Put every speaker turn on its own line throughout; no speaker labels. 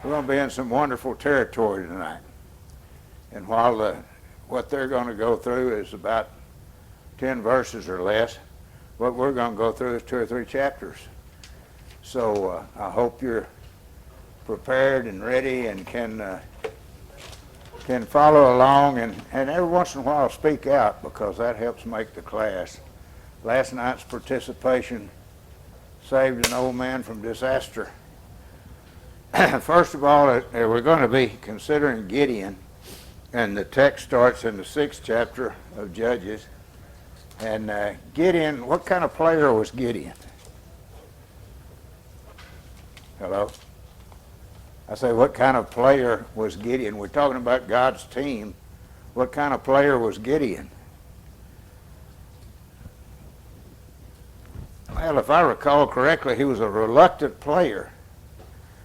We're going to be in some wonderful territory tonight. And while what they're going to go through is about 10 verses or less, what we're going to go through is 2 or 3 chapters. So I hope you're prepared and ready and can follow along, and every once in a while speak out, because that helps make the class. Last night's participation saved an old man from disaster. First of all, we're going to be considering Gideon, and the text starts in the 6th chapter of Judges. And Gideon, what kind of player was Gideon? Hello? I say, what kind of player was Gideon? We're talking about God's team. What kind of player was Gideon? Well, if I recall correctly, he was a reluctant player.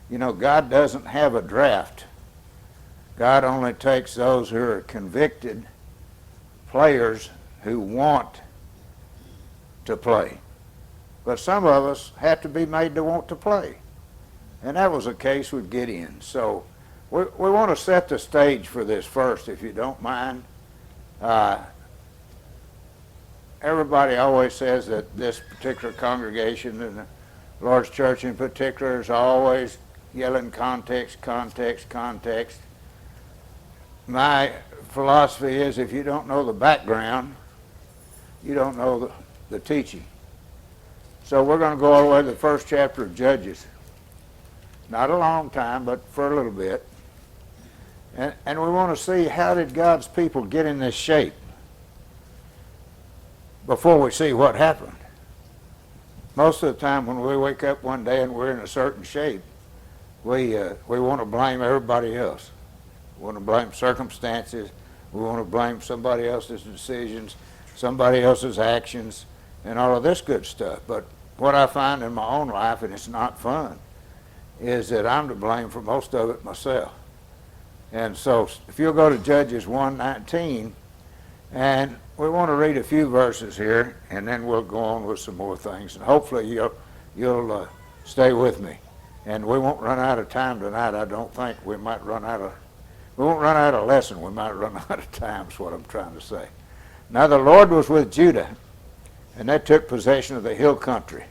You know, God doesn't have a draft. God only takes those who are convicted players who want to play. But some of us have to be made to want to play. And that was the case with Gideon. So we want to set the stage for this first, if you don't mind. Everybody always says that this particular congregation, and the Lord's Church in particular, is always yelling context, context, context. My philosophy is, if you don't know the background, you don't know the teaching. So we're going to go all the way to the 1st chapter of Judges. Not a long time, but for a little bit. And we want to see, how did God's people get in this shape before we see what happened. Most of the time when we wake up one day and we're in a certain shape, we want to blame everybody else. We want to blame circumstances. We want to blame somebody else's decisions, somebody else's actions, and all of this good stuff. But what I find in my own life, and it's not fun, is that I'm to blame for most of it myself. And so if you'll go to Judges 1:19, and we want to read a few verses here, and then we'll go on with some more things. And hopefully you'll stay with me. And we won't run out of time tonight, I don't think. We won't run out of lesson. We might run out of time, is what I'm trying to say. Now the Lord was with Judah, and they took possession of the hill country.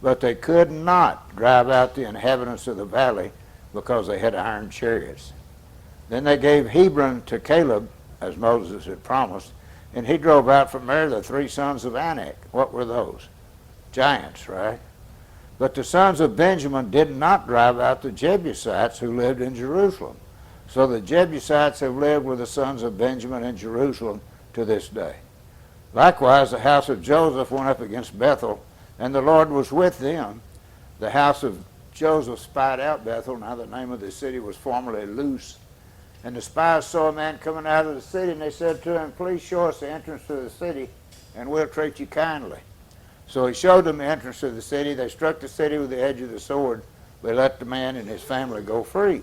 But they could not drive out the inhabitants of the valley, because they had iron chariots. Then they gave Hebron to Caleb, as Moses had promised, and he drove out from there the 3 sons of Anak. What were those? Giants, right? But the sons of Benjamin did not drive out the Jebusites who lived in Jerusalem. So the Jebusites have lived with the sons of Benjamin in Jerusalem to this day. Likewise, the house of Joseph went up against Bethel, and the Lord was with them. The house of Joseph spied out Bethel. Now the name of the city was formerly Luz. And the spies saw a man coming out of the city, and they said to him, "Please show us the entrance to the city, and we'll treat you kindly." So he showed them the entrance to the city. They struck the city with the edge of the sword. They let the man and his family go free.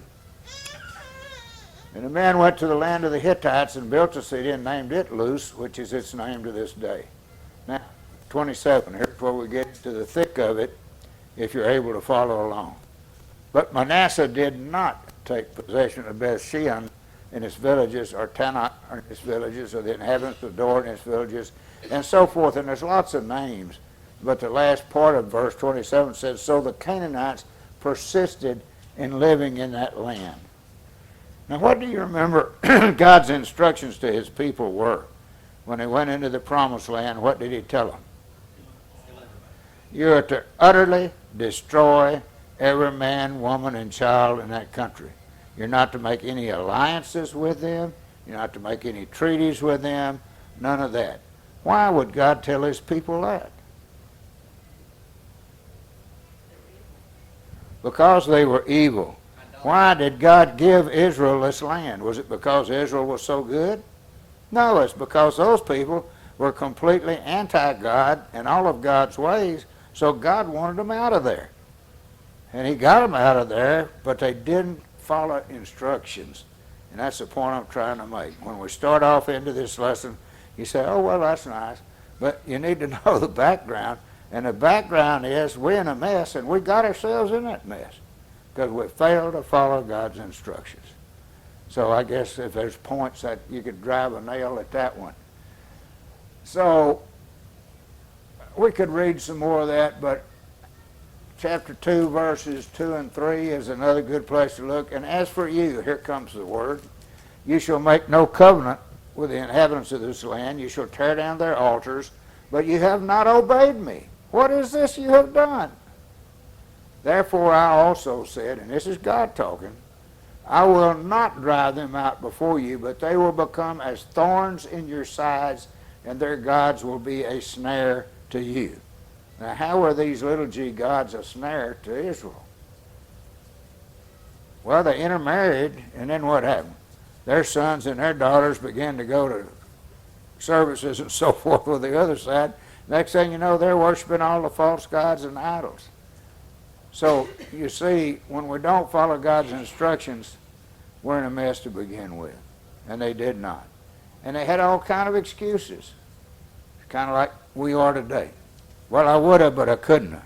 And the man went to the land of the Hittites and built a city and named it Luz, which is its name to this day. Now, 27, here's where we get to the thick of it, if you're able to follow along. But Manasseh did not take possession of Beth-shean and its villages, or Tanakh and its villages, or the inhabitants of Dor and its villages, and so forth. And there's lots of names. But the last part of verse 27 says, so the Canaanites persisted in living in that land. Now, what do you remember God's instructions to his people were? When they went into the promised land, what did he tell them? You are to utterly destroy every man, woman, and child in that country. You're not to make any alliances with them. You're not to make any treaties with them. None of that. Why would God tell his people that? Because they were evil. Why did God give Israel this land? Was it because Israel was so good? No, it's because those people were completely anti-God and all of God's ways, so God wanted them out of there. And he got them out of there, but they didn't follow instructions. And that's the point I'm trying to make. When we start off into this lesson, you say, oh, well, that's nice. But you need to know the background. And the background is we're in a mess, and we got ourselves in that mess. because we failed to follow God's instructions. So I guess if there's points that you could drive a nail at that one. So we could read some more of that, but chapter 2, verses 2 and 3 is another good place to look. And as for you, here comes the word, you shall make no covenant with the inhabitants of this land. You shall tear down their altars, but you have not obeyed me. What is this you have done? Therefore I also said, and this is God talking, I will not drive them out before you, but they will become as thorns in your sides, and their gods will be a snare to you. Now, how were these little g gods a snare to Israel? Well, they intermarried, and then what happened? Their sons and their daughters began to go to services and so forth with the other side. Next thing you know, they're worshiping all the false gods and idols. So, you see, when we don't follow God's instructions, we're in a mess to begin with. And they did not. And they had all kind of excuses. Kind of like we are today. Well, I would have, but I couldn't have.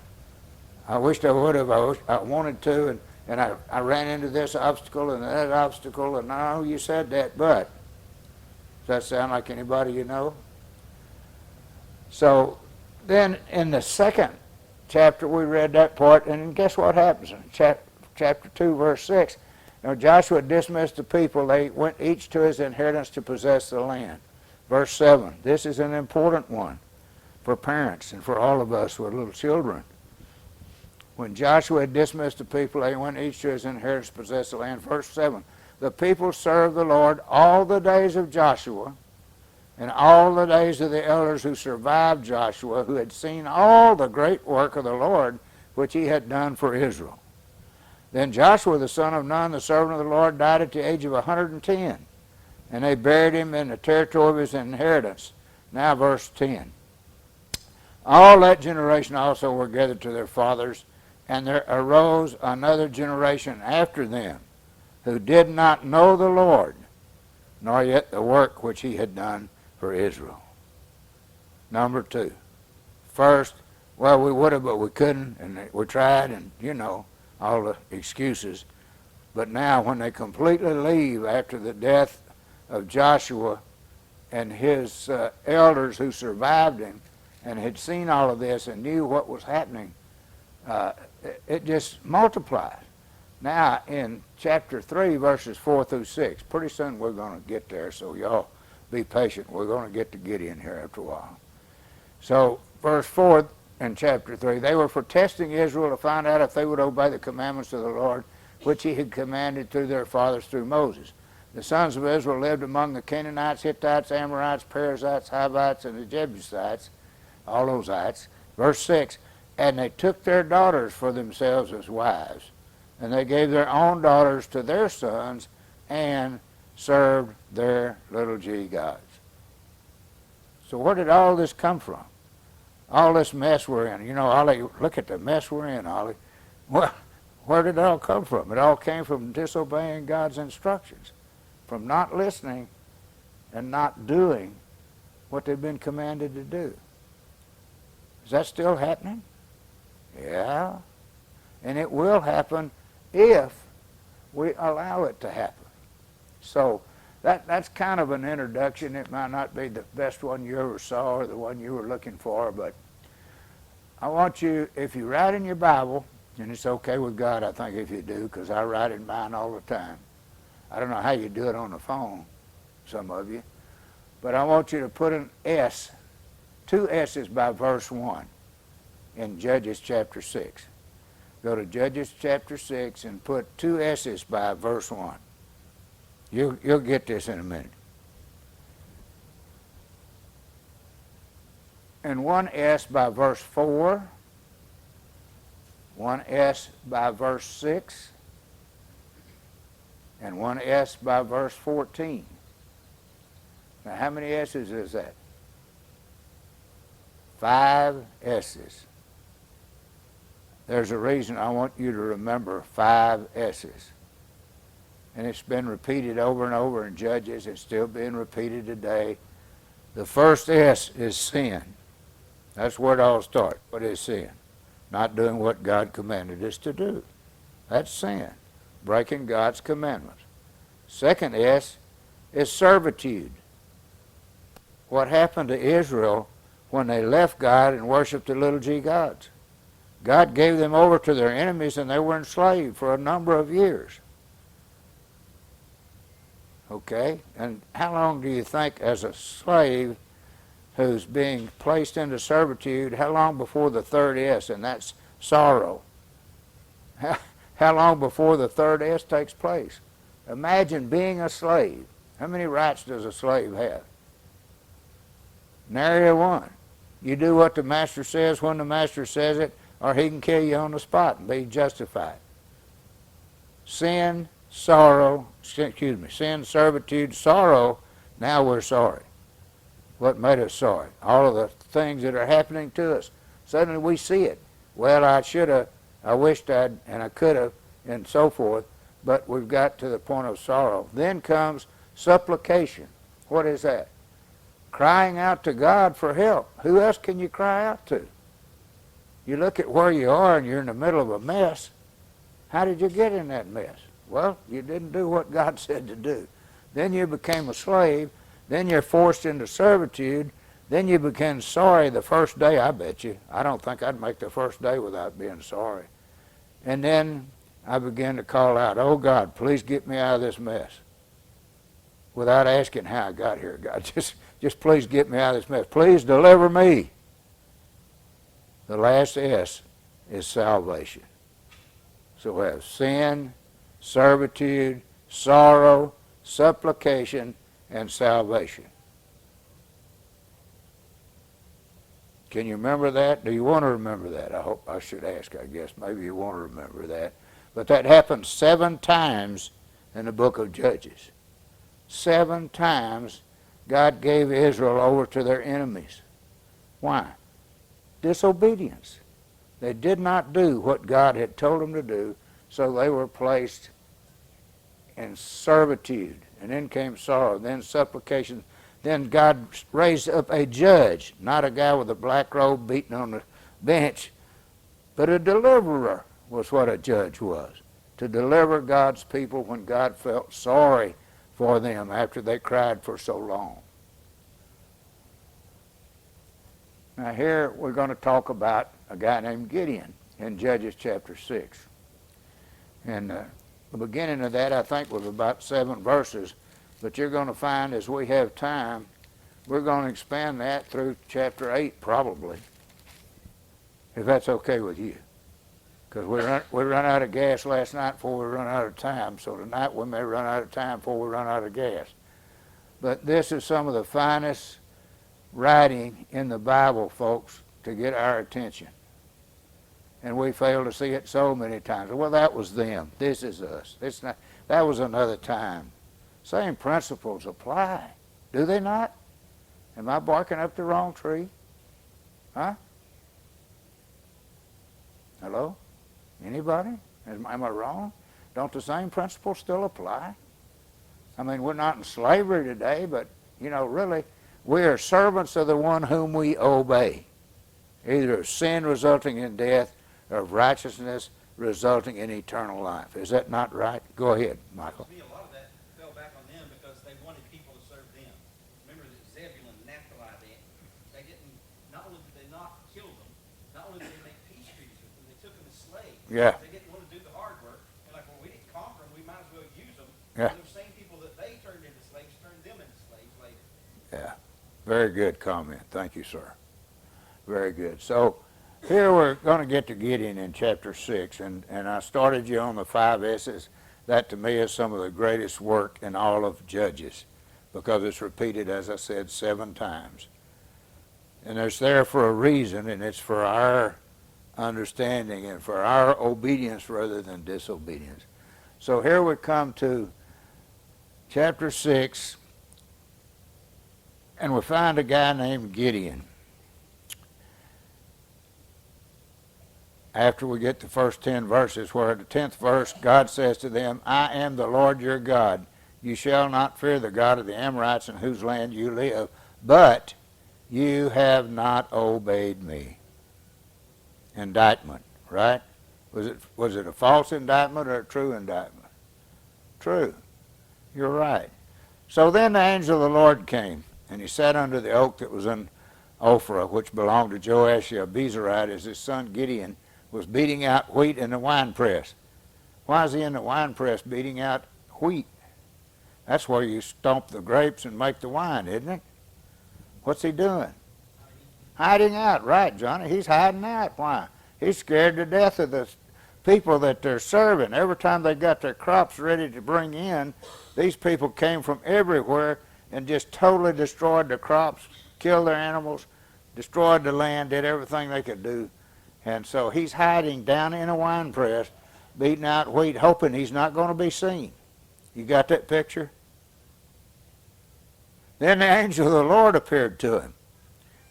I wished I would have. I wanted to, and I ran into this obstacle and that obstacle, and I know you said that, but does that sound like anybody you know? So then in the second chapter, we read that part, and guess what happens in chapter 2, verse 6? Now Joshua dismissed the people. They went each to his inheritance to possess the land. Verse 7, this is an important one for parents and for all of us with little children. When Joshua had dismissed the people, they went each to his inheritance to possess the land. Verse 7, the people served the Lord all the days of Joshua and all the days of the elders who survived Joshua, who had seen all the great work of the Lord which he had done for Israel. Then Joshua the son of Nun, the servant of the Lord, died at the age of 110, and they buried him in the territory of his inheritance. Now verse 10. All that generation also were gathered to their fathers, and there arose another generation after them, who did not know the Lord, nor yet the work which he had done for Israel. Number 2. First, well, we would have, but we couldn't, and we tried, and you know, all the excuses. But now when they completely leave after the death of Joshua and his elders who survived him and had seen all of this and knew what was happening, it just multiplied. Now in chapter 3, verses 4 through 6, pretty soon we're going to get there, so y'all be patient. We're going to get to Gideon here after a while. So verse 4 in chapter 3, they were for testing Israel to find out if they would obey the commandments of the Lord, which he had commanded through their fathers through Moses. The sons of Israel lived among the Canaanites, Hittites, Amorites, Perizzites, Hivites, and the Jebusites, all those ites. Verse 6, and they took their daughters for themselves as wives, and they gave their own daughters to their sons, and served their little g gods. So where did all this come from? All this mess we're in. You know, Ollie, look at the mess we're in, Ollie. Well, where did it all come from? It all came from disobeying God's instructions, from not listening and not doing what they've been commanded to do. Is that still happening? Yeah. And it will happen if we allow it to happen. So that's kind of an introduction. It might not be the best one you ever saw or the one you were looking for, but I want you, if you write in your Bible, and it's okay with God, I think, if you do, because I write in mine all the time. I don't know how you do it on the phone, some of you, but I want you to put an S, 2 S's by verse 1 in Judges chapter 6. Go to Judges chapter 6 and put 2 S's by verse 1. You'll get this in a minute. And 1 S by verse 4, 1 S by verse 6, and 1 S by verse 14. Now how many S's is that? 5 S's. There's a reason I want you to remember 5 S's. And it's been repeated over and over in Judges. It's still being repeated today. The first S is sin. That's where it all starts. What is sin? Not doing what God commanded us to do. That's sin, breaking God's commandments. Second S is servitude. What happened to Israel when they left God and worshiped the little g gods? God gave them over to their enemies and they were enslaved for a number of years. Okay? And how long do you think as a slave who's being placed into servitude, how long before the third S, and that's sorrow? How long before the third S takes place? Imagine being a slave. How many rights does a slave have? Nary one. You do what the master says when the master says it, or he can kill you on the spot and be justified. Sin, sorrow, sin, servitude, sorrow, now we're sorry. What made us sorry? All of the things that are happening to us. Suddenly we see it. Well, I should have, I wished I'd, and I could have, and so forth, but we've got to the point of sorrow. Then comes supplication. What is that? Crying out to God for help. Who else can you cry out to? You look at where you are and you're in the middle of a mess. How did you get in that mess? Well, you didn't do what God said to do. Then you became a slave. Then you're forced into servitude. Then you became sorry the first day, I bet you. I don't think I'd make the first day without being sorry. And then I began to call out, oh God, please get me out of this mess. Without asking how I got here, God, just please get me out of this mess. Please deliver me. The last S is salvation. So we have sin, servitude, sorrow, supplication, and salvation. Can you remember that? Do you want to remember that? I hope I should ask, I guess. Maybe you want to remember that. But that happened 7 times in the book of Judges. 7 times God gave Israel over to their enemies. Why? Disobedience. They did not do what God had told them to do, so they were placed in servitude. And then came sorrow, then supplication. Then God raised up a judge, not a guy with a black robe beating on the bench, but a deliverer was what a judge was. To deliver God's people when God felt sorry for them after they cried for so long. Now here we're going to talk about a guy named Gideon in Judges chapter 6. And the beginning of that I think was about 7 verses, but you're going to find as we have time, we're going to expand that through chapter 8 probably, if that's okay with you. Because we run out of gas last night before we run out of time, so tonight we may run out of time before we run out of gas. But this is some of the finest writing in the Bible, folks, to get our attention. And we fail to see it so many times. Well, that was them. This is us. It's not, that was another time. Same principles apply, do they not? Am I barking up the wrong tree? Huh? Hello? Anybody? Am I wrong? Don't the same principles still apply? I mean, we're not in slavery today, but, you know, really, we are servants of the one whom we obey, either of sin resulting in death or of righteousness resulting in eternal life. Is that not right? Go ahead, Michael.
To me, a lot of that fell back on them because they wanted people to serve them. Remember that Zebulun and Naphtali, they didn't, not only did they not kill them, not only did they make peace treaties with them, they took them as slaves.
Yeah.
They didn't want to do the hard work. They're like, well, we didn't conquer them, we might as well use them.
Yeah.
And those same people that they turned into slaves turned them into slaves later.
Yeah. Very good comment. Thank you, sir. Very good. So here we're going to get to Gideon in chapter 6, and I started you on the 5 S's. That to me is some of the greatest work in all of Judges because it's repeated, as I said, 7 times. And it's there for a reason, and it's for our understanding and for our obedience rather than disobedience. So here we come to chapter 6, and we find a guy named Gideon. After we get the first 10 verses, where at the 10th verse, God says to them, I am the Lord your God. You shall not fear the God of the Amorites in whose land you live, but you have not obeyed me. Indictment, right? Was it a false indictment or a true indictment? True. You're right. So then the angel of the Lord came, and he sat under the oak that was in Ophrah, which belonged to Joash the Abiezrite, as his son Gideon was beating out wheat in the winepress. Why is he in the winepress beating out wheat? That's where you stomp the grapes and make the wine, isn't it? What's he doing? Hiding out, right, Johnny. He's hiding out. Why? He's scared to death of the people that they're serving. Every time they got their crops ready to bring in, these people came from everywhere and just totally destroyed the crops, killed their animals, destroyed the land, did everything they could do. And so he's hiding down in a wine press, beating out wheat, hoping he's not going to be seen. You got that picture? Then the angel of the Lord appeared to him.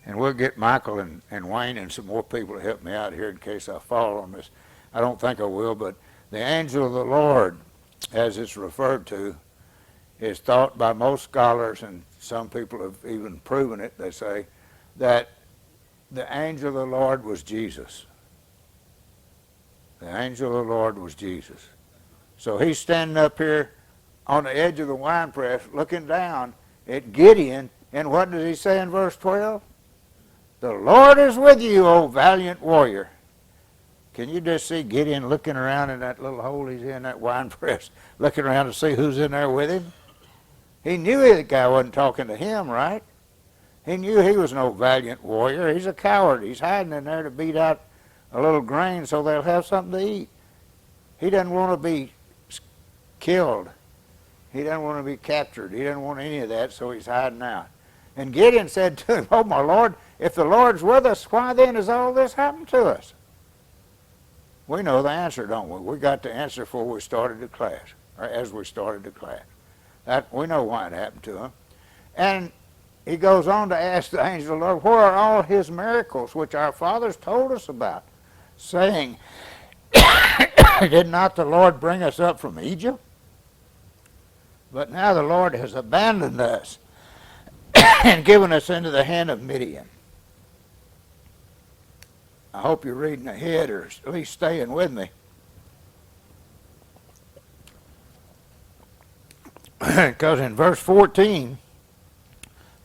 And we'll get Michael and Wayne and some more people to help me out here in case I fall on this. I don't think I will, but the angel of the Lord, as it's referred to, is thought by most scholars, and some people have even proven it, they say, that the angel of the Lord was Jesus. The angel of the Lord was Jesus. So he's standing up here on the edge of the winepress looking down at Gideon, and what does he say in verse 12? The Lord is with you, O valiant warrior. Can you just see Gideon looking around in that little hole he's in, that wine press, looking around to see who's in there with him? He knew the guy wasn't talking to him, right? He knew he was no valiant warrior. He's a coward. He's hiding in there to beat out a little grain so they'll have something to eat. He doesn't want to be killed. He doesn't want to be captured. He doesn't want any of that, so he's hiding out. And Gideon said to him, "Oh, my Lord, if the Lord's with us, why then has all this happened to us?" We know the answer, don't we? We got the answer before we started the class, or as we started the class. We know why it happened to him. And he goes on to ask the angel of the Lord, where are all his miracles which our fathers told us about, saying, did not the Lord bring us up from Egypt? But now the Lord has abandoned us and given us into the hand of Midian. I hope you're reading ahead, or at least staying with me. Because in verse 14,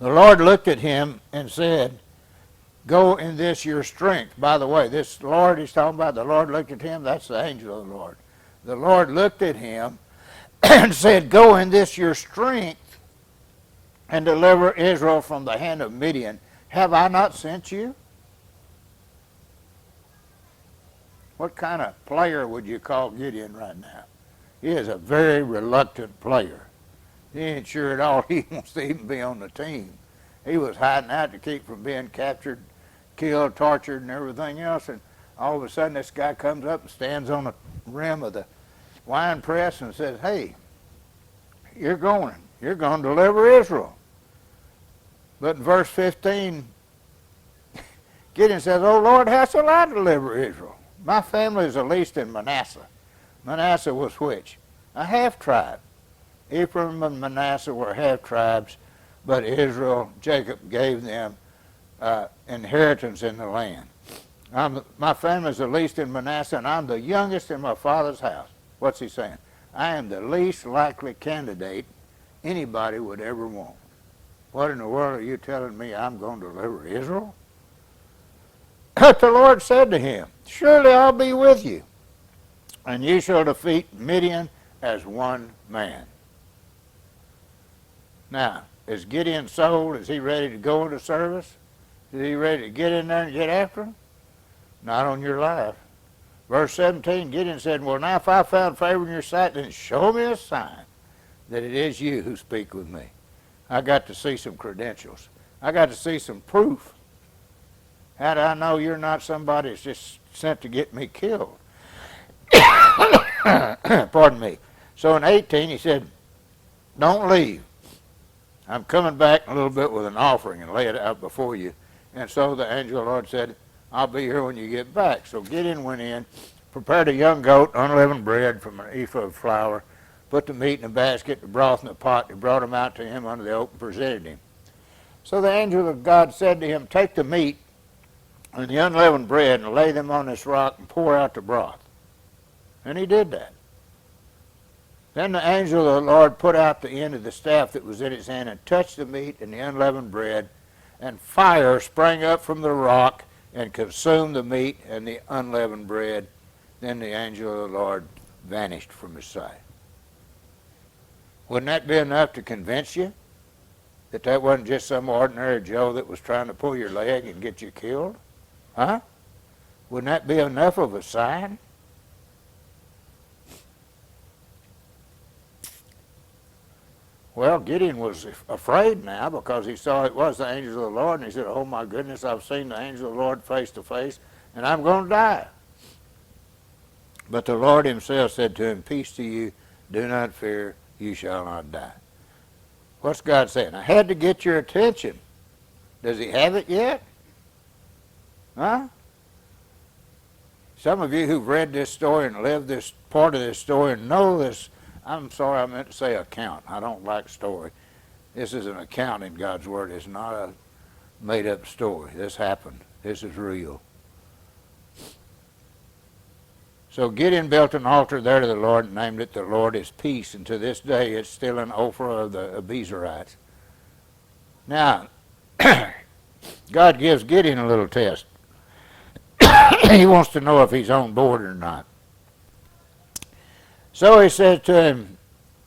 the Lord looked at him and said, go in this your strength. By the way, this Lord he's talking about, the Lord looked at him, that's the angel of the Lord. The Lord looked at him and said, go in this your strength and deliver Israel from the hand of Midian. Have I not sent you? What kind of player would you call Gideon right now? He is a very reluctant player. He ain't sure at all he wants to even be on the team. He was hiding out to keep from being captured, killed, tortured, and everything else. And all of a sudden this guy comes up and stands on the rim of the wine press and says, hey, you're going to deliver Israel. But in verse 15, Gideon says, oh Lord, how shall I deliver Israel? My family is the least in Manasseh. Manasseh was which? A half-tribe. Ephraim and Manasseh were half-tribes, but Israel, Jacob gave them inheritance in the land. My family is the least in Manasseh, and I'm the youngest in my father's house. What's he saying? I am the least likely candidate anybody would ever want. What in the world are you telling me I'm going to deliver Israel? But the Lord said to him, surely I'll be with you, and you shall defeat Midian as one man. Now, is Gideon sold? Is he ready to go into service? Is he ready to get in there and get after him? Not on your life. Verse 17, Gideon said, well, now if I found favor in your sight, then show me a sign that it is you who speak with me. I got to see some credentials. I got to see some proof. How do I know you're not somebody that's just sent to get me killed? Pardon me. So in 18, he said, don't leave. I'm coming back a little bit with an offering and lay it out before you. And so the angel of the Lord said, I'll be here when you get back. So Gideon went in, prepared a young goat, unleavened bread from an ephah of flour, put the meat in a basket, the broth in a pot. He brought him out to him under the oak and presented him. So the angel of God said to him, take the meat and the unleavened bread and lay them on this rock and pour out the broth. And he did that. Then the angel of the Lord put out the end of the staff that was in his hand and touched the meat and the unleavened bread, and fire sprang up from the rock and consumed the meat and the unleavened bread. Then the angel of the Lord vanished from his sight. Wouldn't that be enough to convince you that that wasn't just some ordinary Joe that was trying to pull your leg and get you killed? Huh? Wouldn't that be enough of a sign? Well, Gideon was afraid now because he saw it was the angel of the Lord, and he said, oh my goodness, I've seen the angel of the Lord face to face, and I'm going to die. But the Lord himself said to him, peace to you, do not fear, you shall not die. What's God saying? I had to get your attention. Does he have it yet? Huh? Some of you who've read this story and lived this part of this story and know this, I'm sorry, I meant to say account. I don't like story. This is an account in God's Word. It's not a made-up story. This happened. This is real. So Gideon built an altar there to the Lord and named it The Lord is Peace. And to this day, it's still an Ophrah of the Abiezrites. Now, God gives Gideon a little test. He wants to know if he's on board or not. So he said to him,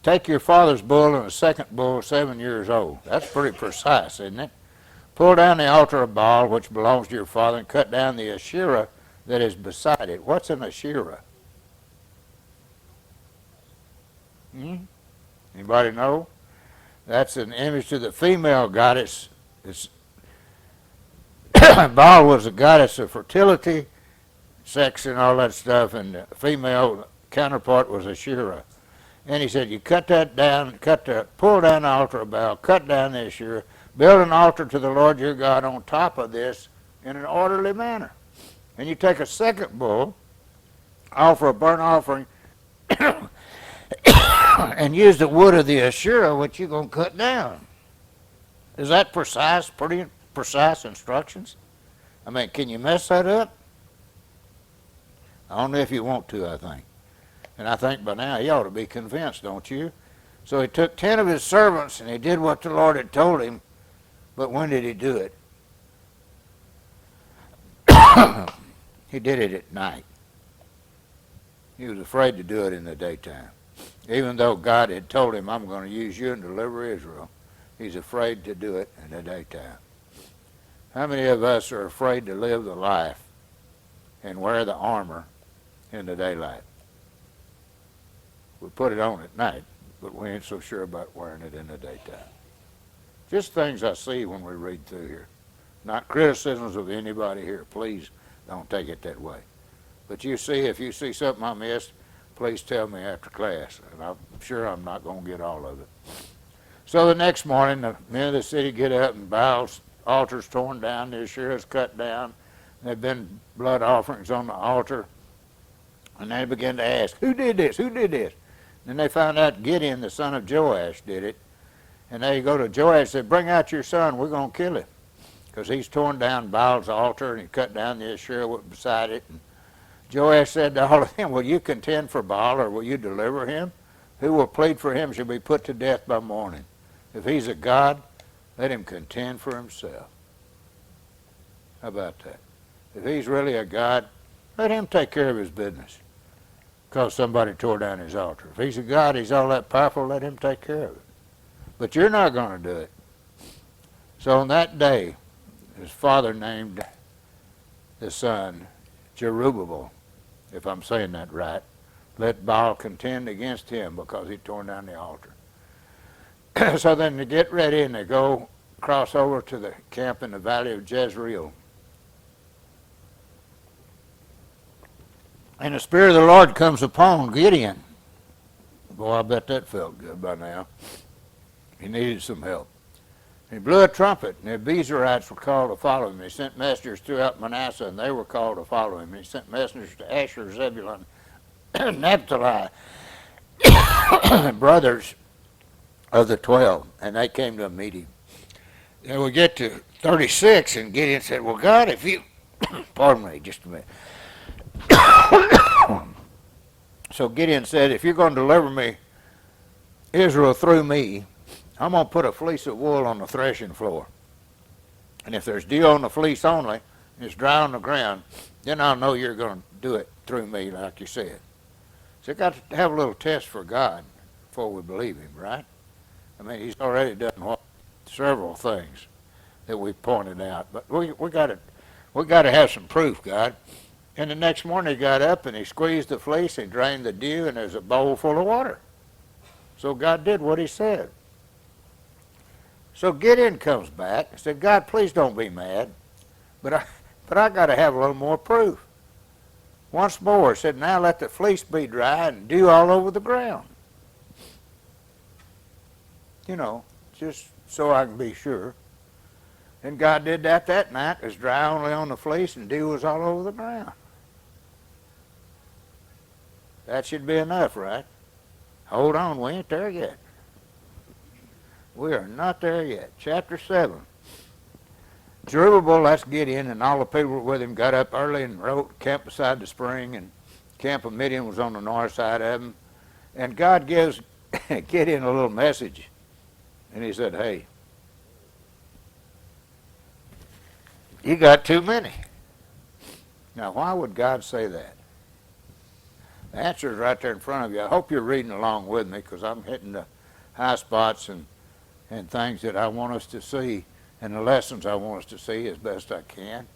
take your father's bull and a second bull 7 years old. That's pretty precise, isn't it? Pull down the altar of Baal, which belongs to your father, and cut down the Asherah that is beside it. What's an Asherah? Anybody know? That's an image to the female goddess. Baal was a goddess of fertility, sex, and all that stuff, and the female counterpart was Asherah. And he said, you cut that down, pull down the altar of Baal, cut down the Asherah, build an altar to the Lord your God on top of this in an orderly manner. And you take a second bull, offer a burnt offering, and use the wood of the Asherah, which you're going to cut down. Is that precise, pretty precise instructions? I mean, can you mess that up? Only if you want to, I think. And I think by now you ought to be convinced, don't you? So he took 10 of his servants and he did what the Lord had told him. But when did he do it? He did it at night. He was afraid to do it in the daytime. Even though God had told him, I'm going to use you and deliver Israel, he's afraid to do it in the daytime. How many of us are afraid to live the life and wear the armor in the daylight? We put it on at night, but we ain't so sure about wearing it in the daytime. Just things I see when we read through here. Not criticisms of anybody here. Please don't take it that way. But you see, if you see something I missed, please tell me after class. And I'm sure I'm not going to get all of it. So the next morning, the men of the city get up and Baal's altar's torn down, the Asherah's cut down. There have been blood offerings on the altar. And they begin to ask, who did this? Who did this? And they found out Gideon, the son of Joash, did it. And they go to Joash and say, bring out your son, we're going to kill him. Because he's torn down Baal's altar and he cut down the Asherah beside it. And Joash said to all of them, will you contend for Baal or will you deliver him? Who will plead for him shall be put to death by morning. If he's a god, let him contend for himself. How about that? If he's really a god, let him take care of his business. Because somebody tore down his altar. If he's a god, he's all that powerful, let him take care of it. But you're not going to do it. So on that day, his father named the son Jerubbaal, if I'm saying that right. Let Baal contend against him because he torn down the altar. So then they get ready and they go cross over to the camp in the valley of Jezreel. And the Spirit of the Lord comes upon Gideon. Boy, I bet that felt good by now. He needed some help. He blew a trumpet, and the Abiezrites were called to follow him. He sent messengers throughout Manasseh, and they were called to follow him. He sent messengers to Asher, Zebulun, and Naphtali, brothers of the 12, and they came to meet him. And we get to 36, and Gideon said, well, God, if you... Pardon me, just a minute. So Gideon said, if you're going to deliver me, Israel, through me, I'm going to put a fleece of wool on the threshing floor. And if there's dew on the fleece only, and it's dry on the ground, then I'll know you're going to do it through me like you said. So you got to have a little test for God before we believe him, right? I mean, he's already done several things that we pointed out. But we got to have some proof, God. And the next morning he got up and he squeezed the fleece and drained the dew, and there's a bowl full of water. So God did what he said. So Gideon comes back and said, God, please don't be mad, but I got to have a little more proof. Once more, said, now let the fleece be dry and dew all over the ground. You know, just so I can be sure. And God did that night. It was dry only on the fleece and dew was all over the ground. That should be enough, right? Hold on, we ain't there yet. We are not there yet. Chapter 7. Zerubbabel, that's Gideon, and all the people with him got up early and wrote, camped beside the spring, and camp of Midian was on the north side of him. And God gives Gideon a little message. And he said, hey, you got too many. Now, why would God say that? The answer is right there in front of you. I hope you're reading along with me, because I'm hitting the high spots and things that I want us to see, and the lessons I want us to see as best I can.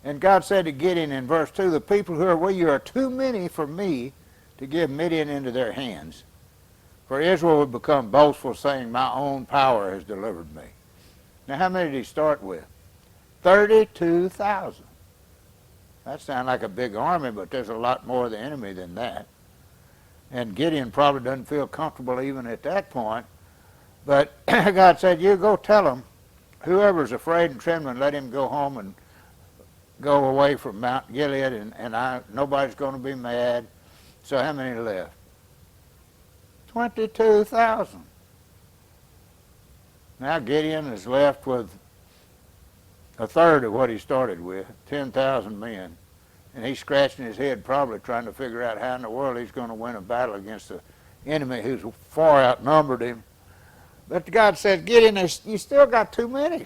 And God said to Gideon in verse 2, the people who are with you are too many for me to give Midian into their hands. For Israel would become boastful, saying, my own power has delivered me. Now, how many did he start with? 32,000. That sounds like a big army, but there's a lot more of the enemy than that. And Gideon probably doesn't feel comfortable even at that point. But God said, you go tell them, whoever's afraid and trembling, let him go home and go away from Mount Gilead, and nobody's going to be mad. So how many left? 22,000. Now Gideon is left with a third of what he started with, 10,000 men. And he's scratching his head probably trying to figure out how in the world he's going to win a battle against an enemy who's far outnumbered him. But God said, Gideon, you still got too many.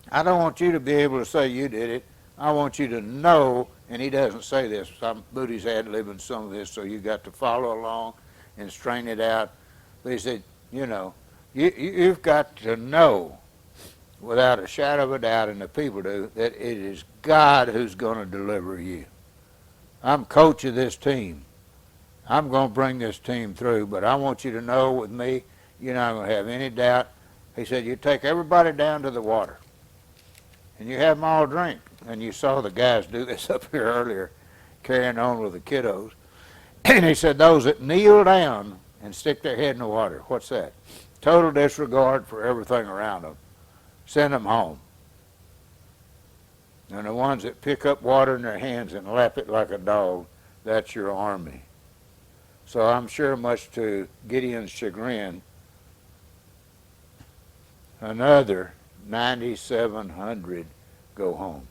I don't want you to be able to say you did it. I want you to know, and he doesn't say this. Booty's ad-libbing some of this, so you got to follow along and strain it out. But he said, you know, you've got to know without a shadow of a doubt, and the people do, that it is God who's going to deliver you. I'm coach of this team. I'm going to bring this team through, but I want you to know with me, you're not going to have any doubt. He said, you take everybody down to the water, and you have them all drink. And you saw the guys do this up here earlier, carrying on with the kiddos. And he said, those that kneel down and stick their head in the water, what's that? Total disregard for everything around them. Send them home. And the ones that pick up water in their hands and lap it like a dog, that's your army. So I'm sure much to Gideon's chagrin, another 9,700 go home.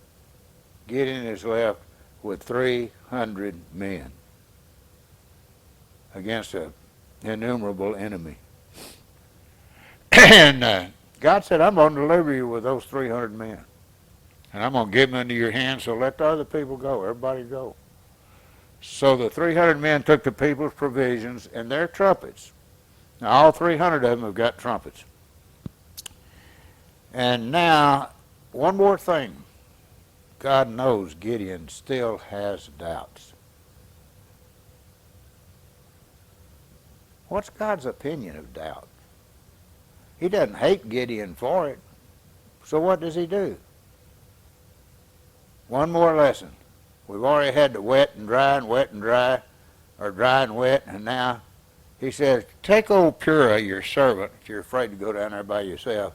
Gideon is left with 300 men against an innumerable enemy. And God said, I'm going to deliver you with those 300 men. And I'm going to give them into your hands, so let the other people go. Everybody go. So the 300 men took the people's provisions and their trumpets. Now, all 300 of them have got trumpets. And now, one more thing. God knows Gideon still has doubts. What's God's opinion of doubt? He doesn't hate Gideon for it. So what does he do? One more lesson. We've already had the wet and dry and wet and dry, or dry and wet, and now he says, take old Purah, your servant, if you're afraid to go down there by yourself,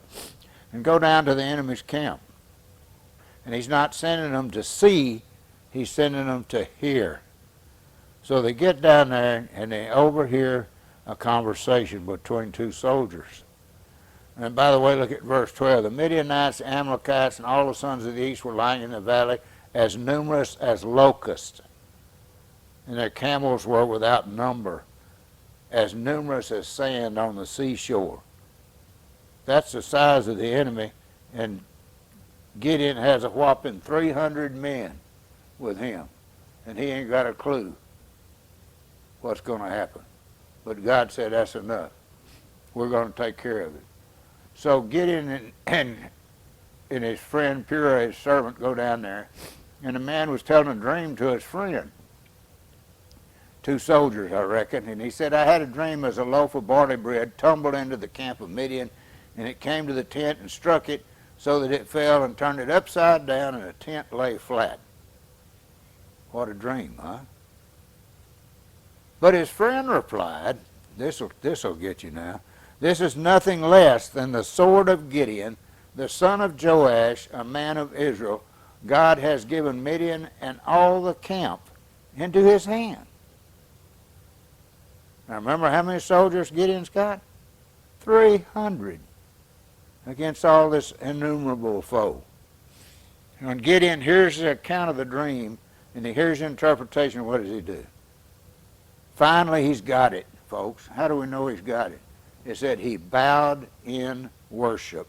and go down to the enemy's camp. And he's not sending them to see, he's sending them to hear. So they get down there and they overhear a conversation between two soldiers. And by the way, look at verse 12. The Midianites, the Amalekites, and all the sons of the east were lying in the valley as numerous as locusts. and their camels were without number, as numerous as sand on the seashore. That's the size of the enemy, and Gideon has a whopping 300 men with him, and he ain't got a clue what's going to happen. But God said, that's enough. We're going to take care of it. So Gideon and his friend Purah, his servant, go down there, and the man was telling a dream to his friend. 2 soldiers, I reckon, and he said, I had a dream as a loaf of barley bread tumbled into the camp of Midian, and it came to the tent and struck it so that it fell and turned it upside down, and the tent lay flat. What a dream, huh? But his friend replied, this'll get you now, this is nothing less than the sword of Gideon, the son of Joash, a man of Israel. God has given Midian and all the camp into his hand. Now remember how many soldiers Gideon's got? 300 against all this innumerable foe. And when Gideon hears the account of the dream and he hears the interpretation, what does he do? Finally, he's got it, folks. How do we know he's got it? It said he bowed in worship.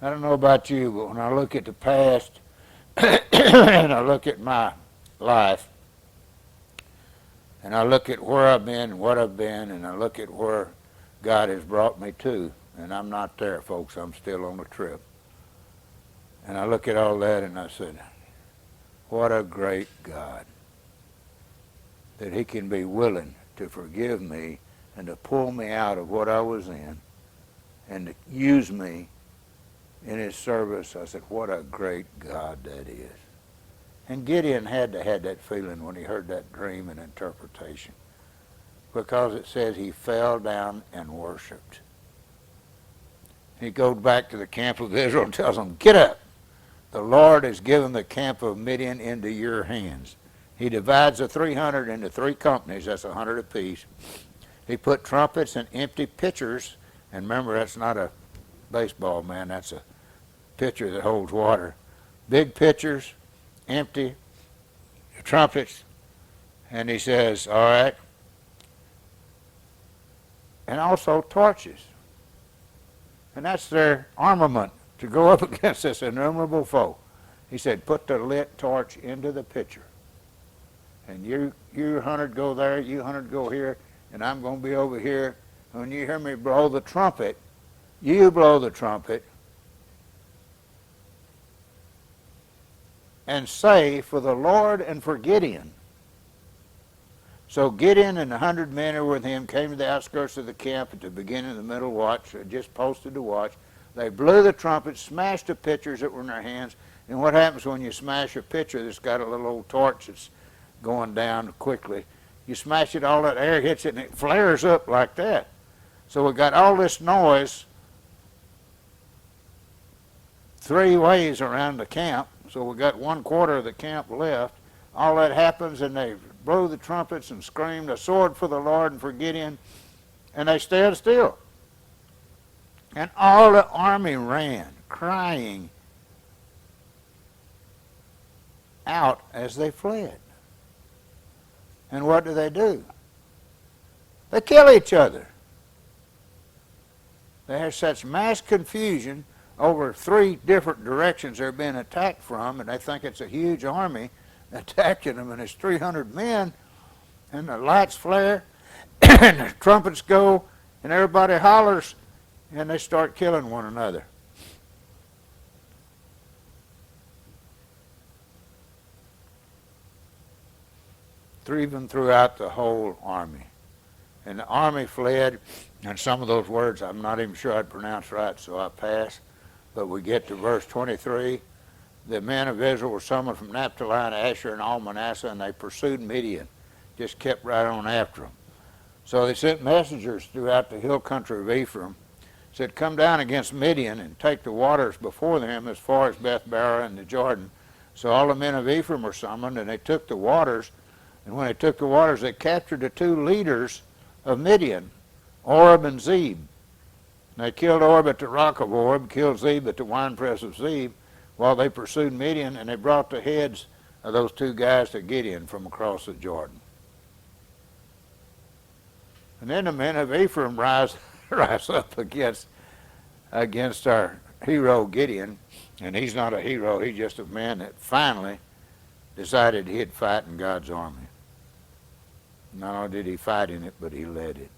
I don't know about you, but when I look at the past and I look at my life, and I look at where I've been and what I've been, and I look at where God has brought me to, and I'm not there, folks. I'm still on the trip. And I look at all that and I said, what a great God, that he can be willing to forgive me and to pull me out of what I was in and to use me in his service. I said, what a great God that is. And Gideon had to have that feeling when he heard that dream and interpretation, because it says he fell down and worshiped. He goes back to the camp of Israel and tells them, get up. The Lord has given the camp of Midian into your hands. He divides the 300 into 3 companies. That's 100 apiece. He put trumpets and empty pitchers. And remember, that's not a baseball, man. That's a pitcher that holds water. Big pitchers, empty trumpets. And he says, all right. And also torches. And that's their armament to go up against this innumerable foe. He said, put the lit torch into the pitcher. And you 100 go there, you 100 go here, and I'm going to be over here. When you hear me blow the trumpet, you blow the trumpet and say, for the Lord and for Gideon. So Gideon and the 100 men who were with him came to the outskirts of the camp at the beginning of the middle watch, had just posted the watch. They blew the trumpet, smashed the pitchers that were in their hands. And what happens when you smash a pitcher that's got a little old torch that's going down quickly? You smash it, all that air hits it, and it flares up like that. So we got all this noise 3 ways around the camp. So we got 1/4 of the camp left. All that happens, and they blew the trumpets and screamed, a sword for the Lord and for Gideon, and they stood still. And all the army ran, crying out as they fled. And what do? They kill each other. They have such mass confusion over 3 different directions they're being attacked from, and they think it's a huge army attacking them, and it's 300 men, and the lights flare, and the trumpets go, and everybody hollers, and they start killing one another. Even throughout the whole army. And the army fled, and some of those words I'm not even sure I'd pronounce right, so I pass. But we get to verse 23. The men of Israel were summoned from Naphtali and Asher and all Manasseh, and they pursued Midian, just kept right on after them. So they sent messengers throughout the hill country of Ephraim, said, come down against Midian and take the waters before them as far as Beth-barah and the Jordan. So all the men of Ephraim were summoned, and they took the waters. And when they took the waters, they captured the 2 leaders of Midian, Oreb and Zeb. And they killed Oreb at the rock of Oreb, killed Zeb at the winepress of Zeb. while they pursued Midian, and they brought the heads of those two guys to Gideon from across the Jordan. And then the men of Ephraim rise up against our hero Gideon, and he's not a hero, he's just a man that finally decided he'd fight in God's army. Not only did he fight in it, but he led it.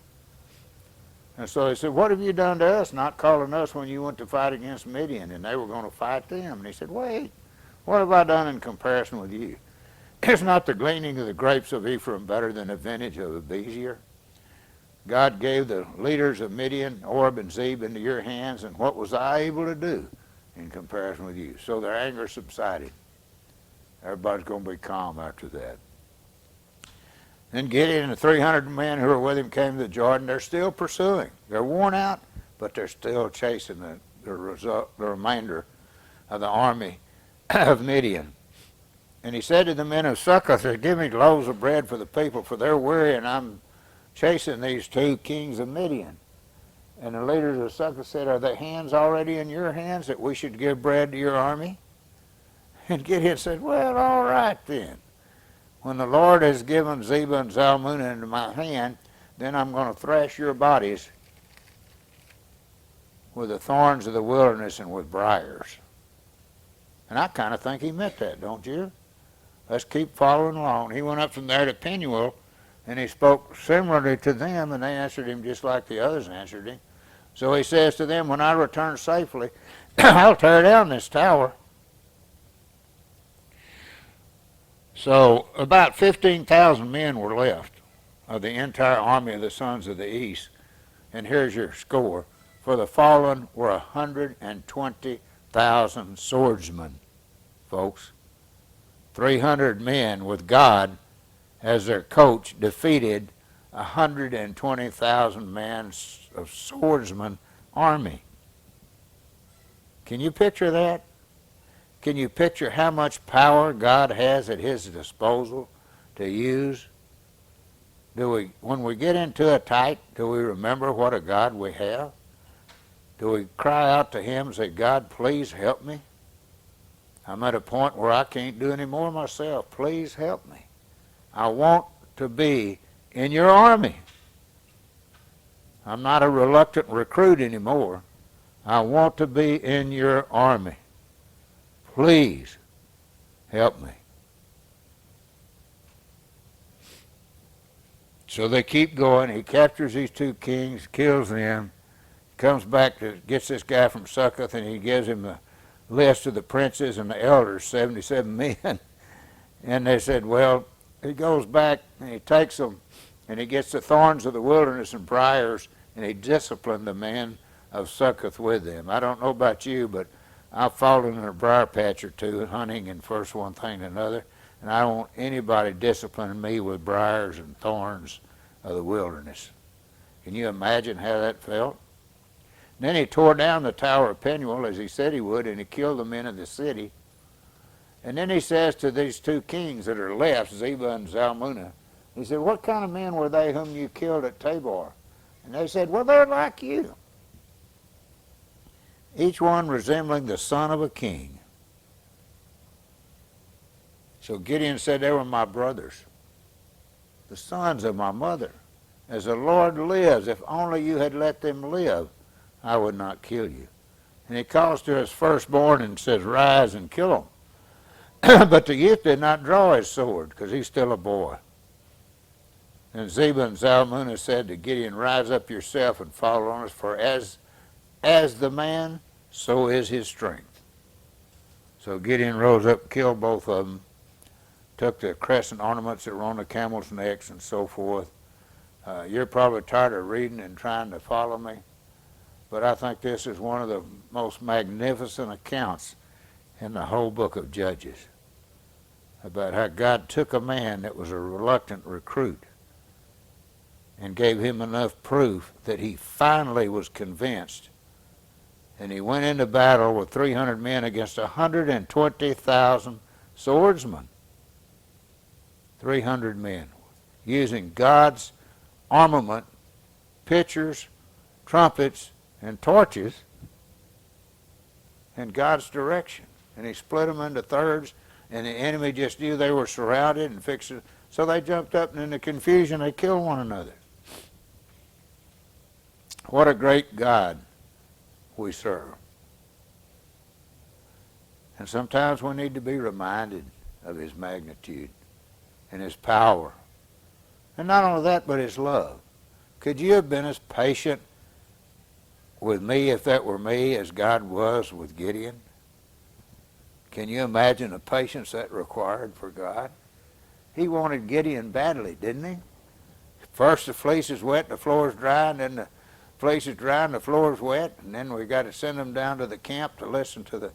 And so he said, what have you done to us, not calling us when you went to fight against Midian? And they were going to fight them. And he said, wait, what have I done in comparison with you? Is not the gleaning of the grapes of Ephraim better than the vintage of Abiezer? God gave the leaders of Midian, Oreb, and Zeb into your hands, and what was I able to do in comparison with you? So their anger subsided. Everybody's going to be calm after that. Then Gideon and the 300 men who were with him came to the Jordan. They're still pursuing. They're worn out, but they're still chasing the remainder of the army of Midian. And he said to the men of Succoth, give me loaves of bread for the people, for they're weary, and I'm chasing these two kings of Midian. And the leaders of Succoth said, are the hands already in your hands that we should give bread to your army? And Gideon said, well, all right then. When the Lord has given Zebah and Zalmunna into my hand, then I'm going to thrash your bodies with the thorns of the wilderness and with briars. And I kind of think he meant that, don't you? Let's keep following along. He went up from there to Penuel, and he spoke similarly to them, and they answered him just like the others answered him. So he says to them, when I return safely, I'll tear down this tower. So about 15,000 men were left of the entire army of the sons of the east. And here's your score. For the fallen were 120,000 swordsmen, folks. 300 men with God as their coach defeated 120,000 men of swordsman army. Can you picture that? Can you picture how much power God has at his disposal to use? When we get into a tight, do we remember what a God we have? Do we cry out to him and say, God, please help me? I'm at a point where I can't do any more myself. Please help me. I want to be in your army. I'm not a reluctant recruit anymore. I want to be in your army. Please help me. So they keep going. He captures these two kings, kills them, comes back, gets this guy from Succoth, and he gives him the list of the princes and the elders, 77 men. And they said, well, he goes back and he takes them and he gets the thorns of the wilderness and briars, and he disciplined the men of Succoth with them. I don't know about you, but I've fallen in a briar patch or two hunting and first one thing to another, and I don't want anybody disciplining me with briars and thorns of the wilderness. Can you imagine how that felt? And then he tore down the tower of Penuel as he said he would, and he killed the men of the city. And then he says to these two kings that are left, Zebah and Zalmunna, he said, what kind of men were they whom you killed at Tabor? And they said, well, they're like you, each one resembling the son of a king. So Gideon said, they were my brothers, the sons of my mother. As the Lord lives, if only you had let them live, I would not kill you. And he calls to his firstborn and says, rise and kill him. But the youth did not draw his sword, because he's still a boy. And Zebah and Zalmunna said to Gideon, rise up yourself and fall on us, for as the man, so is his strength. So Gideon rose up, killed both of them, took the crescent ornaments that were on the camels' necks and so forth. You're probably tired of reading and trying to follow me, but I think this is one of the most magnificent accounts in the whole book of Judges about how God took a man that was a reluctant recruit and gave him enough proof that he finally was convinced. And he went into battle with 300 men against 120,000 swordsmen. 300 men, using God's armament, pitchers, trumpets, and torches, and God's direction. and he split them into thirds, and the enemy just knew they were surrounded and fixed it. So they jumped up, and in the confusion, they killed one another. What a great God we serve. And sometimes we need to be reminded of his magnitude and his power. And not only that, but his love. Could you have been as patient with me, if that were me, as God was with Gideon? Can you imagine the patience that required for God? He wanted Gideon badly, didn't he? First the fleece is wet, the floor is dry, and then the fleece is dry and the floor is wet, and then we got to send them down to the camp to listen to the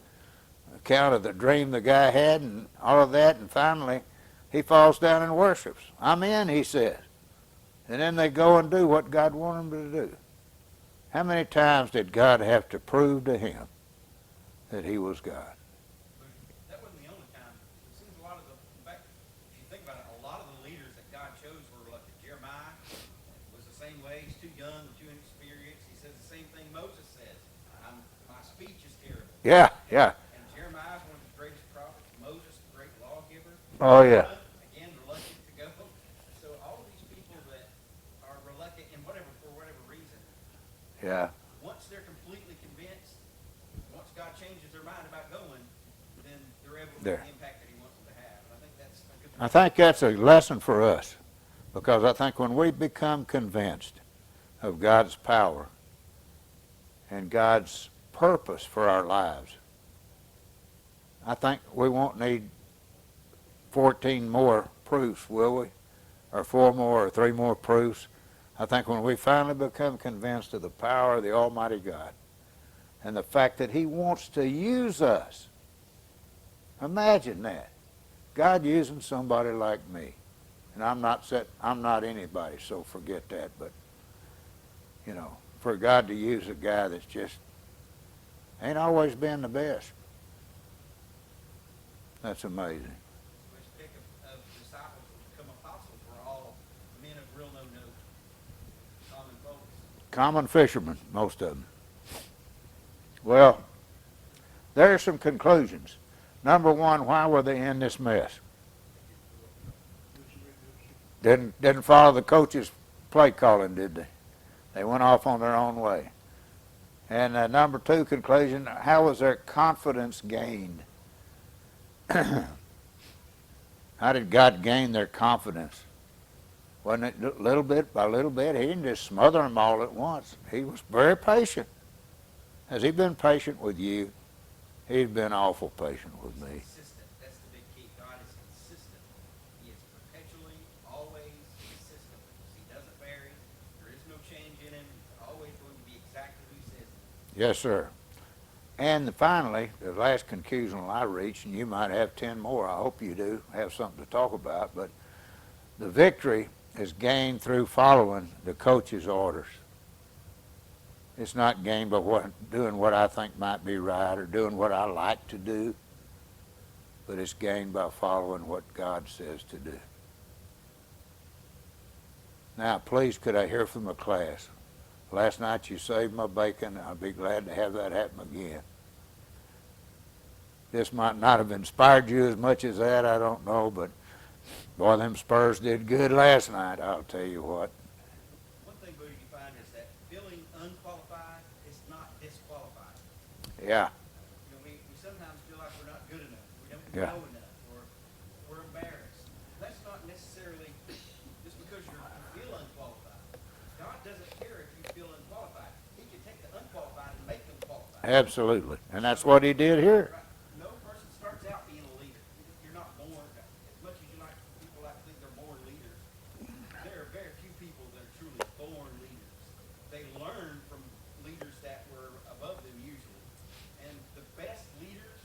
account of the dream the guy had and all of that, and finally he falls down and worships. I'm in, he says. And then they go and do what God wanted them to do. How many times did God have to prove to him that he was God?
That wasn't the only time. It seems a lot of the, in fact, if you think about it, a lot of the leaders that God chose were reluctant. Jeremiah was the same way. He's too young, too inexperienced. He says the same thing Moses says. My speech is terrible.
Yeah, yeah.
And Jeremiah is one of the greatest prophets. Moses, the great lawgiver.
Oh, yeah.
Again, reluctant to go. So all of these people that are reluctant in whatever, for whatever reason,
Yeah.
once they're completely convinced, once God changes their mind about going, then they're able to
There.
make the impact that he wants them to have. And I think that's a good
I think that's a lesson for us, because I think when we become convinced of God's power and God's purpose for our lives, I think we won't need 14 more proofs, will we? Or 4 more or 3 more proofs. I think when we finally become convinced of the power of the Almighty God and the fact that he wants to use us. Imagine that. God using somebody like me. And I'm not anybody, so forget that, but you know, for God to use a guy that's just ain't always been the best. That's amazing.
which pick of disciples who become apostles were all men of real no note, common folks.
Common fishermen, most of them. Well, there are some conclusions. Number one, why were they in this mess? Didn't follow the coach's play calling, did they? They went off on their own way. And number two conclusion, how was their confidence gained? How did God gain their confidence? Wasn't it little bit by little bit? He didn't just smother them all at once. He was very patient. Has he been patient with you? He's been awful patient with me.
Consistent. That's the big key. God is consistent. He is perpetually, always consistent. He doesn't vary. There is no change in him. He's always going to be exactly who he says.
Yes, sir. And finally, the last conclusion I reached, and you might have 10 more, I hope you do, have something to talk about, but the victory is gained through following the coach's orders. It's not gained by doing what I think might be right or doing what I like to do, but it's gained by following what God says to do. Now, please, could I hear from the class? Last night you saved my bacon. I'd be glad to have that happen again. This might not have inspired you as much as that, I don't know, but boy, them Spurs did good last night, I'll tell you what.
One thing, Booty, you find is that feeling unqualified is not disqualified.
Yeah,
You know, we sometimes feel like we're not good enough. We don't
Yeah.
know enough, or we're embarrassed. That's not necessarily just because you feel unqualified. God doesn't care if you feel unqualified. He can take the unqualified and make them qualified.
absolutely. And that's what he did here.
Right? No person starts out being a leader. You're not born, as much as you like people like to think they're born leaders, there are very few people that are truly born leaders. They learn from leaders that were above them usually. And the best leaders,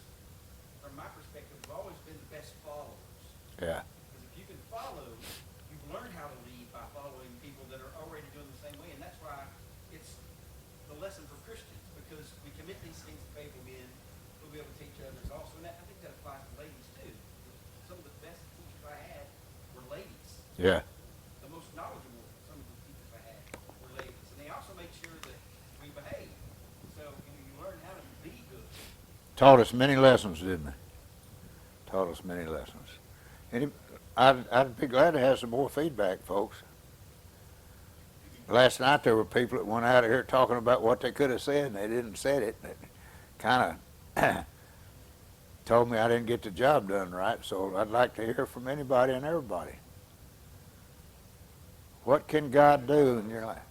from my perspective, have always been the best followers.
Yeah,
Because if you can follow, you've learned how to lead by following people that are already doing the same way. And that's why it's the lesson for Christians, because we commit these things to faithful men who'll be able to teach others also. And I think that applies to ladies too. Some of the best teachers I had were ladies.
yeah,
The most knowledgeable, some of the teachers I had were ladies. And they also made sure that we behaved. So you learn how to be good.
Taught us many lessons, didn't they? Taught us many lessons. Any, I'd be glad to have some more feedback, folks. Last night there were people that went out of here talking about what they could have said, and they didn't say it. It kind of told me I didn't get the job done right, so I'd like to hear from anybody and everybody. What can God do in your life?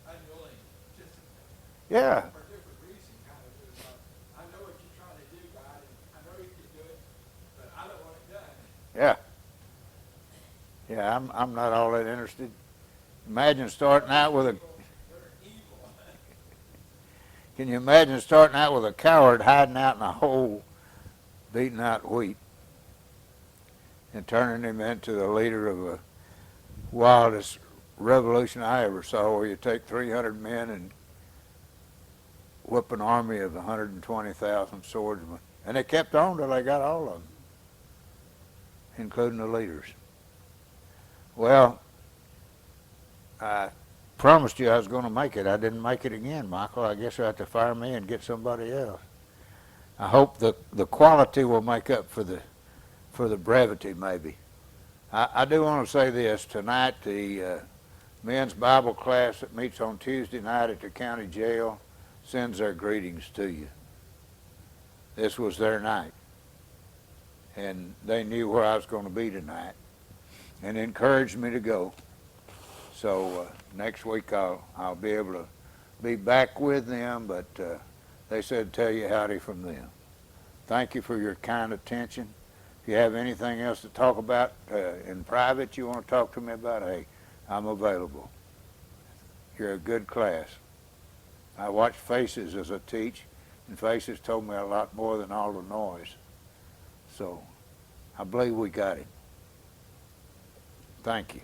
Unwilling, just
Yeah,
for different reasons, kind of is, I know what you're trying to do, God, and I know you can do it, but I don't want it done.
yeah. Yeah, I'm not all that interested. Imagine starting out with a,
They're evil.
can you imagine starting out with a coward hiding out in a hole, beating out wheat, and turning him into the leader of the wildest revolution I ever saw, where you take 300 men and whip an army of 120,000 swordsmen. And they kept on till they got all of them, including the leaders. Well, I promised you I was going to make it. I didn't make it again, Michael. I guess you'll have to fire me and get somebody else. I hope the quality will make up for the brevity, maybe. I do want to say this. Tonight, the men's Bible class that meets on Tuesday night at the county jail sends their greetings to you. This was their night, and they knew where I was going to be tonight and encouraged me to go. So next week I'll be able to be back with them, but they said tell you howdy from them. Thank you for your kind attention. If you have anything else to talk about in private you want to talk to me about, hey, I'm available. You're a good class. I watch faces as I teach, and faces told me a lot more than all the noise. So I believe we got it. Thank you.